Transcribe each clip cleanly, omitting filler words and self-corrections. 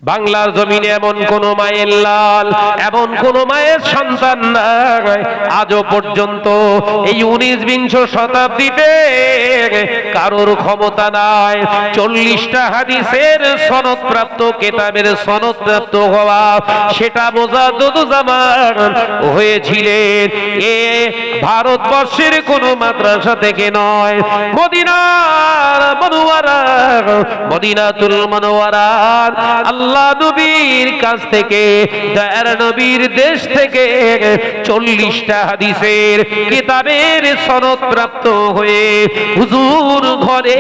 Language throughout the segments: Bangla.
বাংলার জমিনে এমন কোন মায়ের লাল, এমন কোন মায়ের সন্তান নাই আজও পর্যন্ত এই 19-বিংশ শতাব্দীতে কারোর ক্ষমতা নাই 40টা হাদিসের সনদপ্রাপ্ত কিতাবের সনদপ্রাপ্ত হওয়া। সেটা মুজাদ্দিদুজ্জামান হয়েছিলেন এ ভারতবর্ষের কোন মাদ্রাসা থেকে নয়, মদিনার মুনওয়ারা, মদিনাতুল মুনওয়ারা আল্লাহ নবীর কাছ থেকে, দয়ার নবীর দেশ থেকে 40টা হাদিসের কিতাবের সনদ প্রাপ্ত হয়ে হুজুর ঘরে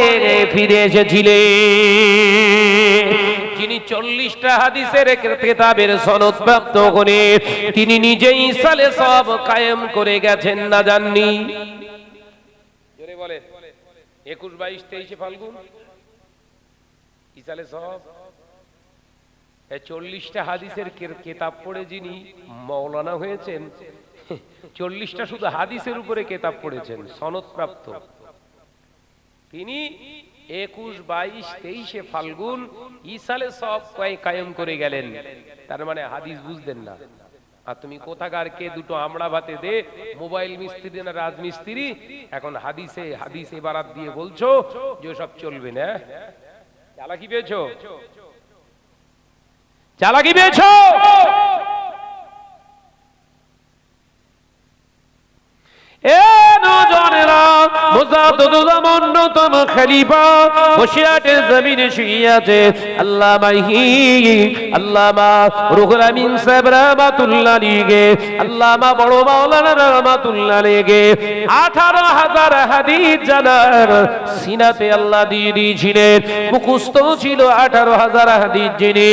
ফিরে এসেছিলেন। যিনি 40টা হাদিসের কিতাবের সনদ প্রাপ্ত করে তিনি নিজেই ইসালে সব কায়েম করে গেছেন, না জাননি? জোরে বলে 21, 22, 23 ফাল্গুন ইসালে সব 40টা হাদিসের কিতাব পড়ে যিনি মাওলানা হয়েছেন, 40টা শুধু হাদিসের উপরে কিতাব পড়েছেন সনদ প্রাপ্ত, তিনি 21, 22, 23 ফাল্গুন ইসালে সব কায়েম করে গেলেন। তার মানে হাদিস বুঝতেন না। আর তুমি কোথাকার কে দুটো আমড়া ভাতে দে, মোবাইল মিস্ত্রি না রাজমিস্ত্রি, এখন হাদিসে বারাত দিয়ে বলছো যে সব চলবে না। চালাকি পেয়েছো, চালাকি পেয়েছো। এ নজনেরা মুজাদ্দিদুজ্জামান অন্যতম খলিফা বসিরহাটের জমিনে শুয়ে আছে আল্লামা রুহুল আমিন সাহেব রাহমাতুল্লাহ আলাইহি, আল্লামা বড় মাওলানা রাহমাতুল্লাহ আলাইহি 18,000 হাদিস জানার সিনাতে আল্লাহ দিয়ে দিয়েছিলেন। মুখস্থ ছিল 18,000 হাদিস, যিনি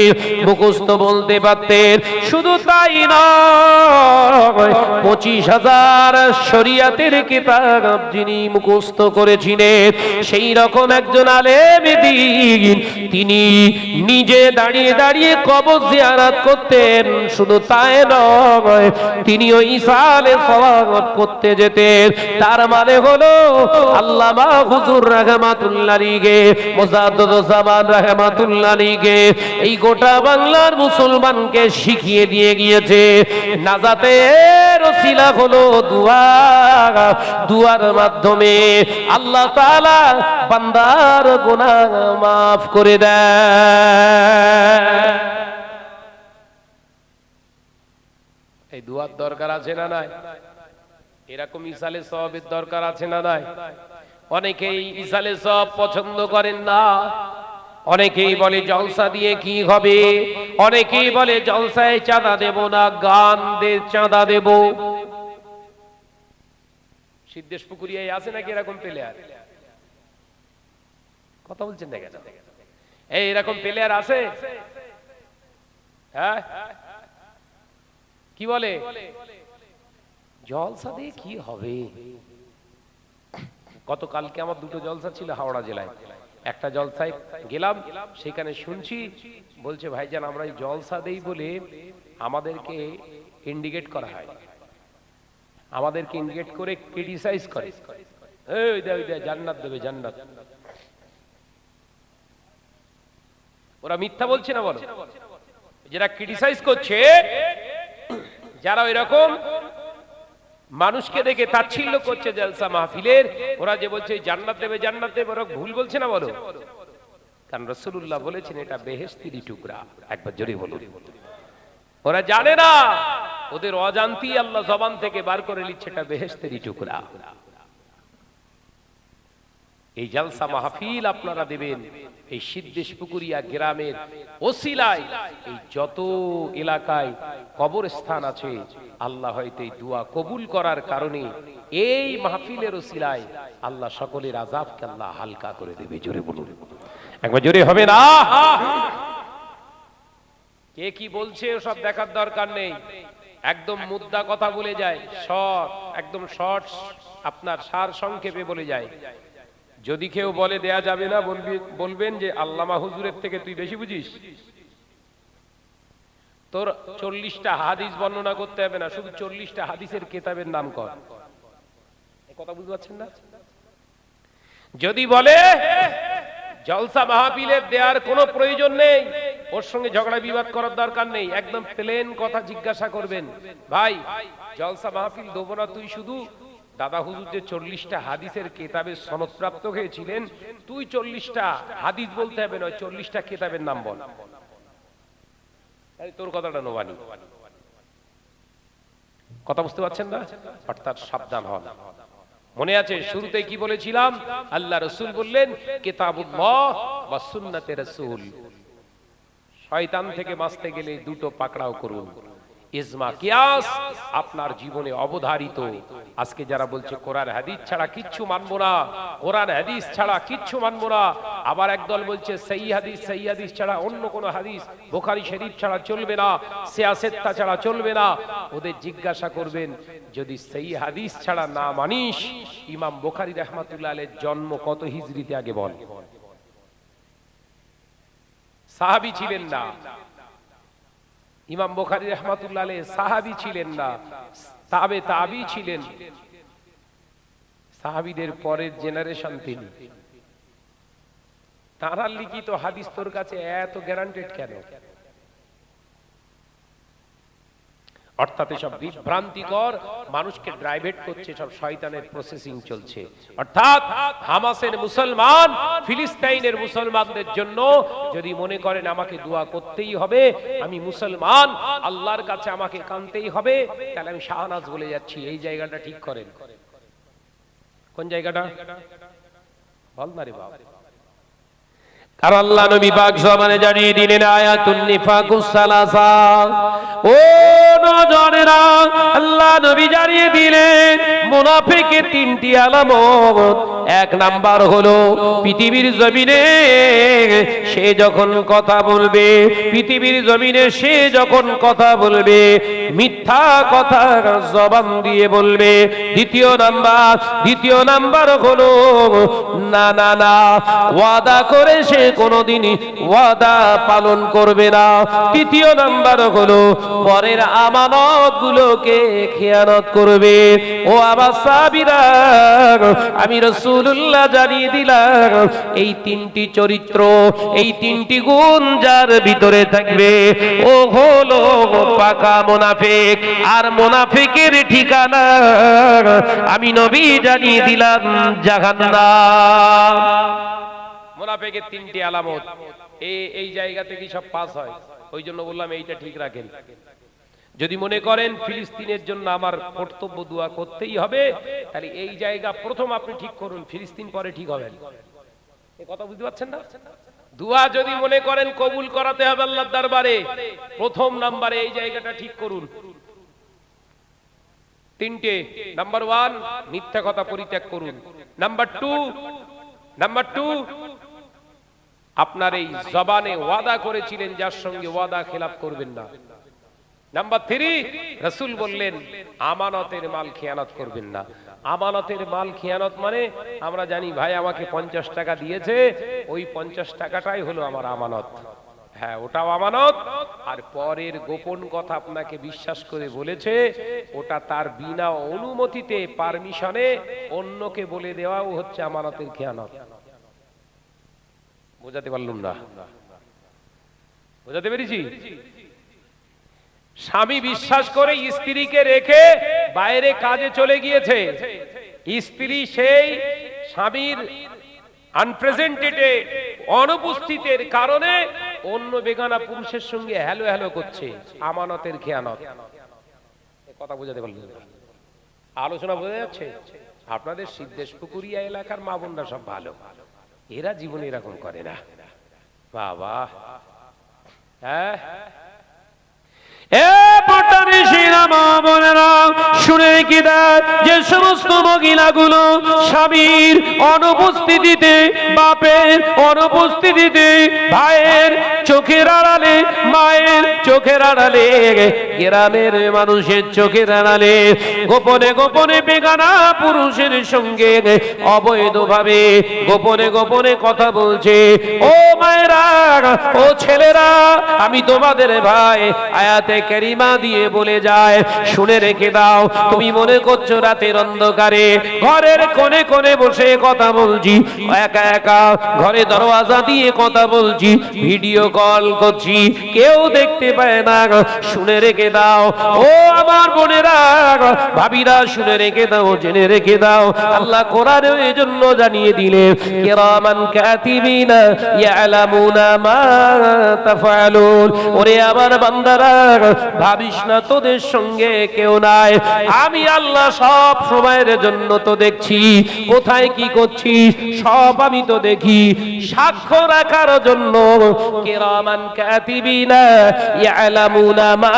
মুখস্থ বলতে পারতেন। শুধু তাই নয়, 25,000 শরীয়তের কিতাব যিনি মুখস্থ করেছিলেন, সেই রকম একজন আলেম দ্বীন, তিনি নিজে দাঁড়িয়ে দাঁড়িয়ে কবর জিয়ারত করতেন। শুধু তাই নয়, তিনি ওই ইসালে সওয়াব করতে যেতেন। তার মানে হলো আল্লামা হুজুর রাহমাতুল্লাহ আলাইহি, মুজাদ্দিদুজ্জামান রাহমাতুল্লাহ আলাইহি এই গোটা বাংলার মুসলমানকে শিখিয়ে দিয়ে গিয়েছে নাজাতের ওসিলা হলো দুয়া। দুয়ার মাধ্যমে আল্লাহ তাআলা বান্দার গুনাহ মাফ করে দেয়। এই দুয়ার দরকার আছে না নাই? এরকম ইসালে সওয়াবের দরকার আছে না নাই? অনেকেই ইসালে সওয়াব পছন্দ করেন না। অনেকেই বলে জলসা দিয়ে কি হবে, অনেকেই বলে জলসায় চাঁদা দেব না, গান দিয়ে চাঁদা দেব। সিদ্ধেশ পুকুরিয়ায় আছে নাকি এরকম প্লেয়ার? কথা বলছেন না কেন? এই এরকম প্লেয়ার আছে? হ্যাঁ, কি বলে জলসা দিয়ে কি হবে? গতকালকে আমার দুটো জলসা ছিল হাওড়া জেলায়। একটা জলসায় গেলাম, সেখানে শুনছি বলছে ভাইজান আমরা এই জলসা দেই বলে আমাদেরকে ইন্ডিকেট করা হয়, আমাদেরকে ইন্ডিকেট করে ক্রিটিসাইজ করে, এই দে জান্নাত দেবে জান্নাত। ওরা মিথ্যা বলছে না বলো? যারা ক্রিটিসাইজ করছে, যারা এরকম মানুষকে দেখে তাচ্ছিল্য করছে জলসা মাহফিলের, ওরা যে বলছে জান্নাত দেবে জান্নাত দেবে, ওরা ভুল বলছে না বলো? কারণ রাসূলুল্লাহ বলেছেন এটা বেহেশতের টুকরা। একবার জোরে বলুন। ওরা জানে না, ওদের অজান্তি আল্লাহ জবান থেকে বার করে নিচ্ছে এটা বেহেশতের টুকরা। এই জলসা মাহফিল আপনারা দেবেন এই সিদ্ধেশ পুকুরিয়া গ্রামের ওসিলায়। এই যত এলাকায় কবরস্থান আছে, আল্লাহ হয়তো এই দোয়া কবুল করার কারণে এই মাহফিলের ওসিলায় আল্লাহ সকলের আযাবকে আল্লাহ হালকা করে দেবে। জোরে বলুন, একবার জোরে হবে না? কে কি বলছে ওসব দেখার দরকার নেই, একদম মুদ্রা কথা বলে যায়, শর্ট একদম শর্ট আপনার সার সংক্ষেপে বলে যায়। যদি কেউ বলে দেয়া যাবে না, বলবেন যে আল্লামা হুজুরের থেকে তুই বেশি বুঝিস, তোর 40টা হাদিস বর্ণনা করতে হবে না, শুধু 40টা হাদিসের কিতাবের নাম কর। কথা বুঝতে পারছেন না? যদি বলে জলসা মাহফিলের দেওয়ার কোনো প্রয়োজন নেই, ওর সঙ্গে ঝগড়া বিবাদ করার দরকার নেই, একদম প্লেন কথা জিজ্ঞাসা করবেন, ভাই জলসা মাহফিল দেবো না, তুই শুধু দাদা হুজুর যে 40টা হাদিসের কেতাবের সনদপ্রাপ্ত হয়েছিলেন, তুই 40টা হাদিস বলতে হবে নয়, 40টা কেতাবের নাম বল, তোর কথাটা নোবানি। কথা বুঝতে পারছেন না? অর্থাৎ সাবধান হন। মনে আছে শুরুতে কি বলেছিলাম? আল্লাহ রাসূল বললেন কিতাবুল্লাহ ওয়া সুন্নাতে রাসূল। শয়তান থেকে বাঁচতে গেলে দুটো পাকড়াও করুন, ইজমা কিয়াস আপনার জীবনে অবধারিত। আজকে যারা বলছে কোরআন হাদিস ছাড়া কিচ্ছু মানবো না, কোরআন হাদিস ছাড়া কিচ্ছু মানবো না, আবার একদল বলছে সহিহ হাদিস ছাড়া অন্য কোন হাদিস, বুখারী শরীফ ছাড়া চলবে না, সিয়াসেত্তা ছাড়া চলবে না, ওদের জিজ্ঞাসা করবেন যদি সহিহ হাদিস ছাড়া না মানিস, ইমাম বুখারী রাহমাতুল্লাহ আলাইহির জন্ম কত হিজরিতে আগে বল? সাহাবী ছিলেন না, ইমাম বুখারী রাহমাতুল্লাহ আলাইহি সাহাবী ছিলেন না, তাবী ছিলেন, সাহাবীদের পরের জেনারেশন তিনি। তাঁরা লিখিত হাদিস তোর কাছে এত গ্যারান্টেড কেন? অর্থাৎ সব বিভ্রান্তিকর মানুষকে ড্রাইভেট করছে, সব শয়তানের প্রসেসিং চলছে। অর্থাৎ হামাসের মুসলমান ফিলিস্তিনের মুসলমানদের জন্য যদি মনে করেন আমাকে দোয়া করতেই হবে, আমি মুসলমান, আল্লাহর কাছে আমাকে কাঁদতেই হবে, তাহলে আমি শাহনাজ বলে যাচ্ছি, এই জায়গাটা ঠিক করেন। কোন জায়গাটা বল না রে বাবা। কারণ আল্লাহ নবী পাক জবানে জানিয়ে দিলেন আয়াতুন নিফাকুস সালাসা। ও নজরেরা, আল্লাহ নবী জানিয়ে দিলেন মুনাফিকের তিনটি আলামত। এক নাম্বার হলো পৃথিবীর জমিনে সে যখন কথা বলবে, পৃথিবীর জমিনে সে যখন কথা বলবে মিথ্যা কথা জবান দিয়ে বলবে। দ্বিতীয় নাম্বার হলো না না না, ওয়াদা করে সে কোনদিনই ওয়াদা পালন করবে না। তৃতীয় নাম্বার হলো পরের আমানত গুলোকে খেয়ানত করবে। ও আমার সাহাবীরা, আমি রাসূলুল্লাহ জানিয়ে দিলাম এই তিনটি চরিত্র, এই তিনটি গুণ যার ভিতরে থাকবে ও হলো পাকা মুনাফিক। আর মুনাফিকের ঠিকানা আমি নবী জানিয়ে দিলাম জাহান্নাম। মুনাফিকের তিনটি আলামত, এই জায়গা থেকে সব পাস হয়, ওই জন্য বললাম এইটা ঠিক রাখেন। যদি মনে করেন ফিলিস্তিনের জন্য আমার কর্তব্য দোয়া করতেই হবে, তাহলে এই জায়গা প্রথম আপনি ঠিক করুন, ফিলিস্তিন পরে ঠিক হবে। এই কথা বুঝতে পারছেন না? দোয়া যদি মনে করেন কবুল করাতে হবে আল্লাহর দরবারে, প্রথম নম্বরে এই জায়গাটা ঠিক করুন। তিনটে, নাম্বার 1 মিথ্যা কথা পরিত্যাগ করুন। নাম্বার 2 আপনার এই জবানে ওয়াদা করেছিলেন যার সঙ্গে ওয়াদা খেলাফ করবেন না। নাম্বার 3 রাসূল বললেন আমানতের মাল খেয়ানত করবেন না। আমানতের মাল খেয়ানত মানে আমরা জানি ভাই আমাকে 50 টাকা দিয়েছে, ওই 50 টাকাটাই হলো আমার আমানত। হ্যাঁ, ওটাও আমানত। আর পরের গোপন কথা আপনাকে বিশ্বাস করে বলেছে, ওটা তার বিনা অনুমতিতে পারমিশনে অন্যকে বলে দেওয়াও হচ্ছে আমানতের খেয়ানত। বোঝাতে পারলাম না? বোঝাতে পেরেছি? স্বামী বিশ্বাস করে স্ত্রীকে রেখে বাইরে কাজে চলে গিয়েছে, স্ত্রী সেই স্বামীর আনপ্রেজেন্টেডে অনুপস্থিতির কারণে অন্য বেগানা পুরুষের সঙ্গে হ্যালো হ্যালো করছে, আমানতের খেয়ানত। কথা বোঝাতে পারলেন না? আলোচনা বোঝা যাচ্ছে? আপনাদের সিদ্ধেশ পুকুরিয়া এলাকার মা বোনরা সব ভালো, এরা জীবনে এরকম করে না। বাবা, হ্যাঁ, শুনে কি দেয় যে সমস্ত মহিলাগুলো স্বামীর অনুপস্থিতিতে, বাপের অনুপস্থিতিতে, ভাইয়ের চোখের আড়ালে, মায়ের চোখের আড়ালে, গ্রামের মানুষের চোখের আড়ালে গোপনে গোপনে বেগানা পুরুষের সঙ্গে অবৈধভাবে গোপনে গোপনে কথা বলছে। ও মায়েরা, ও ছেলেরা, আমি তোমাদের ভাই আয়াতে কারিমা দিয়ে বলে যায়, শুনে রেখে দাও। তুমি মনে করছো রাতের অন্ধকারে ঘরের কোণে কোণে বসে কথা বলছি, একা একা ঘরে দরওয়াজা দিয়ে কথা বলছি, ভিডিও কল করছি, কেউ দেখতে পায় না। শুনে রেখে দাও ও আমার বোনেরা, ভাবিরা, শুনে রেখে দাও, জেনে রেখে দাও। আল্লাহ কোরআনে এই জন্য জানিয়ে দিলে, কিরামান কাতিবিনা ইয়ালামুনা মা তাফআলুন। ওরে আমার বান্দারা, ভাবিস না তোদের সঙ্গে কেউ নাই, আমি আল্লাহ সব সময়ের জন্য তো দেখছি, কোথায় কি করছিস সব আমি তো দেখি। সাক্ষ্য রাখার জন্য কিরামান কাতিবিনা ইয়ালামুনা মা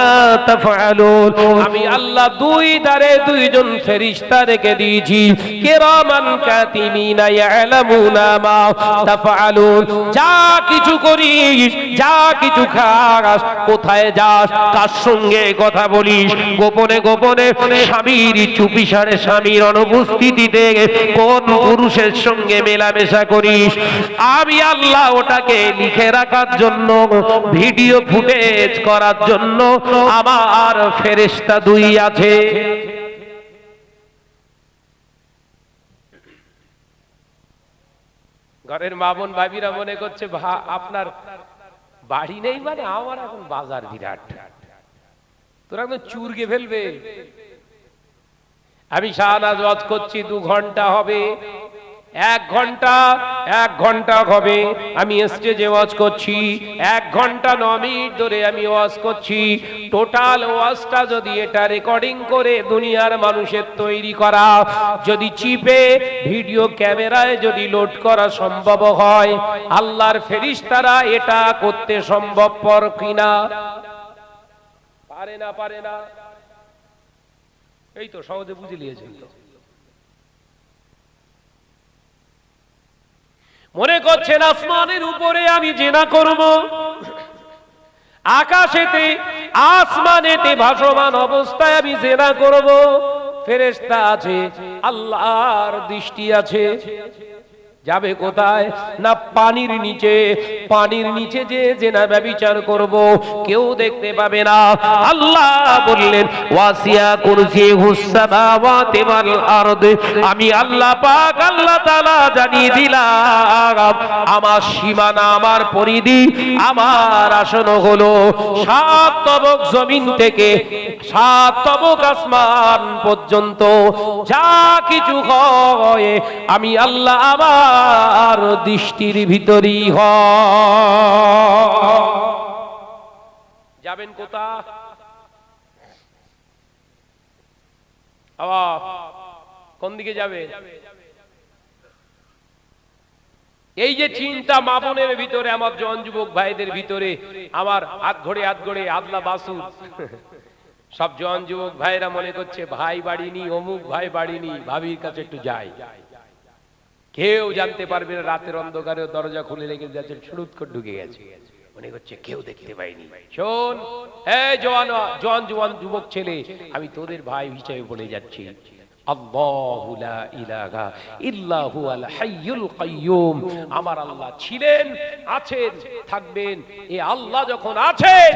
তাফআলুন, আমি আল্লাহ দুই ধারে দুইজন ফেরেশতা রেখে দিয়েছি। কিরামান কাতিবিনা ইয়ালামুনা মা তাফআলুন, যা কিছু করিস, যা কিছু খাস, কোথায় যাস, কার সঙ্গে কথা বলিস, গোপনে গোপনে স্বামীর চুপিসারে স্বামীর অনুপস্থিতিতে কোন পুরুষের সঙ্গে মেলামেশা করিস, আমি আল্লাহ ওটাকে লিখে রাখার জন্য, ভিডিও ফুটেজ করার জন্য আমার ফেরেশতা দুই আছে। ঘরের মা বোন ভাবিরা মনে করছে আপনার বাড়ি নেই, মানে আমার এখন বাজার বিরাট, তোরা একদম চুরকে ফেলবে। আমি শাহনাজ ওয়াজ করছি 2 ঘন্টা হবে, 1 ঘন্টা হবে, আমি স্টেজে ওয়াজ করছি 1 ঘন্টা 9 মিনিট ধরে আমি ওয়াজ করছি। টোটাল ওয়াজটা যদি এটা রেকর্ডিং করে দুনিয়ার মানুষের তৈরি করা, যদি চিপে ভিডিও ক্যামেরায় যদি লোড করা সম্ভব হয়, আল্লাহর ফেরেশতারা এটা করতে সম্ভবপর কিনা? পারে না, পারে না। এই তো সহজে বুঝে নিয়েছেন তো। মনে করছেন আসমানের উপরে আমি জিনা করব, আকাশেতে আসমানেতে ভাসমান অবস্থায় আমি জিনা করব, ফেরেশতা আছে, আল্লাহর দৃষ্টি আছে, যাবে কোথায় না পানির নিচে, পানির নিচে যে জেনা ব্যভিচার করব, কেউ দেখতে পাবে না। আল্লাহ বললেন ওয়াসিয়া কুরসিয়ুস সামাওয়াতি ওয়াল আরদ, আমি আল্লাহ পাক আল্লাহ তাআলা জানিয়ে দিলাম আমার সীমানা, আমার পরিধি, আমার আসন হলো 7 তবক জমিন থেকে 7 তবক আসমান পর্যন্ত, যা কিছু হয় আমি আল্লাহ আমার দৃষ্টির ভিতরই হয়। যাবেন কোথা? কোন দিকে যাবে? এই যে চিন্তা মা বোনের ভিতরে, আমার জন যুবক ভাইদের ভিতরে, আমার হাত ঘড়ে আদলা বাসু সব জন যুবক ভাইরা মনে করছে ভাই বাড়িনি, অমুক ভাই বাড়িনি, ভাবির কাছে একটু যাই, কেউ জানতে পারবে না। রাতের অন্ধকারে দরজা খুলে রেখে যাচ্ছে, ছুটুত করে ঢুকে গেছে, মনে করছে কেউ দেখতে পাইনি। শোন, এই জওয়ান যুবক ছেলে, আমি তোদের ভাই হিসেবে বলে যাচ্ছি, আল্লাহু লা ইলাহা ইল্লা হুয়াল হাইয়ুল কাইয়ুম, আমার আল্লাহ ছিলেন, আছেন, থাকবেন। এই আল্লাহ যখন আছেন,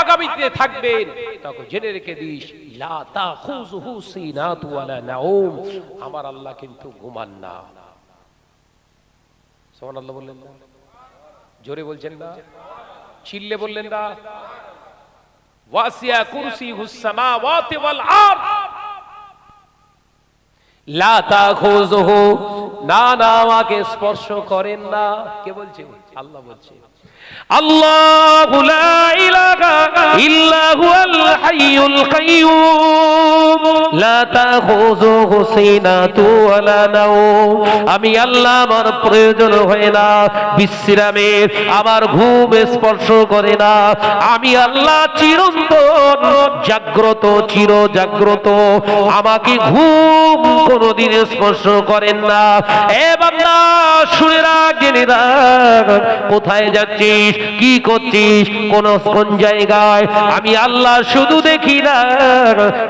আগামীতে থাকবেন, তখন জেনে রেখে দিস, লা তাখুযুহু সিনাতু ওয়ালা নাউম, আমার আল্লাহ কিন্তু ঘুমান না। সুবহানাল্লাহ বললেন না? জোরে বলছেন না? চিল্লে বললেন না? ওয়াসিয়া কুরসিয়ুস সামাওয়াতি ওয়াল আরদ, লা তাখুযুহু, না আমাকে স্পর্শ করেন না। কে বলছে? আল্লাহ বলছে। আল্লাহু লা ইলাহা ইল্লা হুয়াল হাইয়ুল কাইয়্যুম লা তাখুযুহু সিনাতু ওয়ালা নাওম। আমি আল্লাহ আমার প্রয়োজন হয় না বিশ্রামের, আমার ঘুম স্পর্শ করে না। আমি আল্লাহ চিরন্তন জাগ্রত, চির জাগ্রত, আমাকে ঘুম কোনদিন স্পর্শ করেন না। এ বান্দা শুনে রাখ, জেনে রাখ, কোথায় যাচ্ছিস, কি করছিস, কোন জায়গায়, আমি আল্লাহ শুধু দেখি না,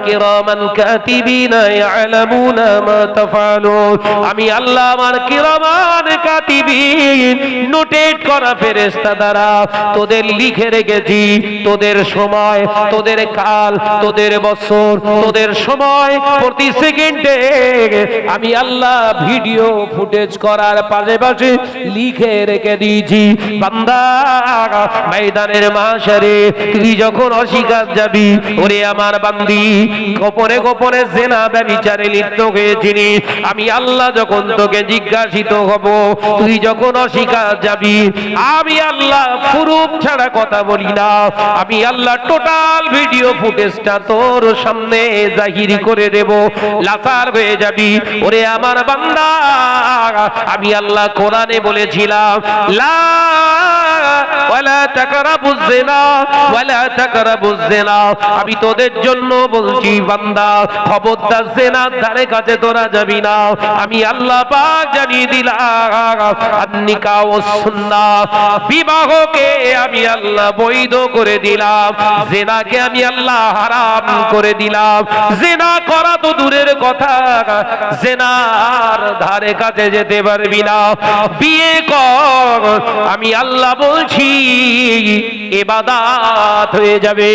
কিরামান কাতিবিনা ইয়ালামুনা মা তাফআলুন। আমি আল্লাহ আমার কিরামান কাতিবিন নোটেট করা ফেরেশতা দ্বারা তোদের লিখে রেখেছি, তোদের সময়, তোদের কাল, তোদের বছর, তোদের সময় প্রতি সেকেন্ডে আমি আল্লাহ ভিডিও ফুটেজ করার পাশাপাশি লিখে রেখে দিয়েছি। বান্দা ময়দানের মাশারে তুই যখন অস্বীকার যাবি, ওরে আমার বান্দি, গোপনে গোপনে জেনা ব্যভিচারে লিপ্ত হয়েছিলি, আমি আল্লাহ যখন তোকে জিজ্ঞাসিত হব, তুই যখন অস্বীকার যাবি, আমি আল্লাহ প্রুফ ছাড়া কথা বলি না। আমি আল্লাহ টোটাল ভিডিও ফুটেজটা তোর সামনে জাহির করে দেব, লাচার হয়ে যাবি। ওরে আমার বান্দা, আমি আল্লাহ কোরআনে বলেছিলাম লা ওয়ালা তাকরাবুজ জিনা ওয়ালা তাকরাবুজ জিনা। আমি তোদের জন্য বলছি বান্দা, খবরদার জিনার ধারে কাছে তোরা যাবি না। আমি আল্লাহ পাক জানিয়ে দিলাম আন-নিকাহ ওয়াস সুন্নাহ, বিবাহকে আমি আল্লাহ বৈধ করে দিলাম, জিনাকে আমি আল্লাহ হারাম করে দিলাম। জিনা করা তো দূরের কথা, জিনার ধারে কাছে যেতে পারবি না। বিয়ে কর, আমি আল্লাহ বলছি ইবাদত হয়ে যাবে।